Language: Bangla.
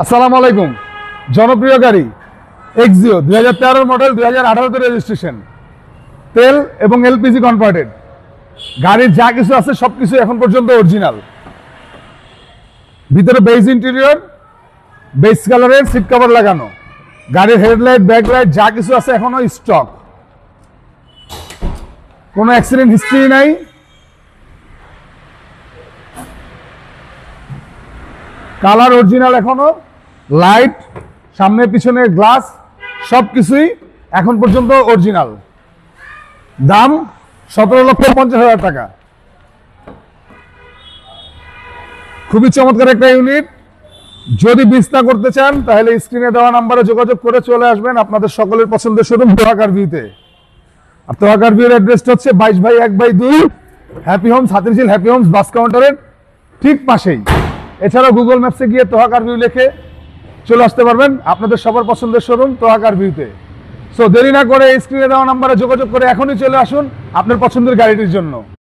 আসসালামু আলাইকুম। জনপ্রিয় গাড়ি এক্সিও 2013 মডেল, 2018 তে রেজিস্ট্রেশন, তেল এবং এলপিজি কনভার্টেড। গাড়ির যা কিছু আছে সবকিছু এখন পর্যন্ত অরিজিনাল। ভিতরে বেজ ইন্টেরিয়র, বেজ কালারের সিট কভার লাগানো। গাড়ির হেডলাইট, ব্যাকলাইট যা কিছু আছে এখনো স্টক। কোনো অ্যাক্সিডেন্ট হিস্ট্রি নাই। কালার অরিজিনাল এখনো, লাইট, সামনে পিছনে গ্লাস সবকিছুই এখন পর্যন্ত অরিজিনাল। দাম 17,50,000 টাকা। খুবই চমৎকার একটা ইউনিট। যদি বিস্তার করতে চান তাহলে স্ক্রিনে দেওয়া নাম্বারে যোগাযোগ করে চলে আসবেন আপনাদের সকলের পছন্দের শোরুম তোহা কার ভিউতে। আর তোহা কার ভিউর অ্যাড্রেসটা হচ্ছে 22/1/2 happy homes, Hatirjheel happy homes bus কাউন্টারের ঠিক পাশেই। এছাড়াও গুগল ম্যাপসে গিয়ে তোহা কার ভিউ লিখে চলে আসতে পারবেন আপনাদের সবার পছন্দের শোরুম তোহা কার ভিউতে। সো দেরি না করে স্ক্রিনে দেওয়া নাম্বারে যোগাযোগ করে এখনই চলে আসুন আপনার পছন্দের গাড়িটির জন্য।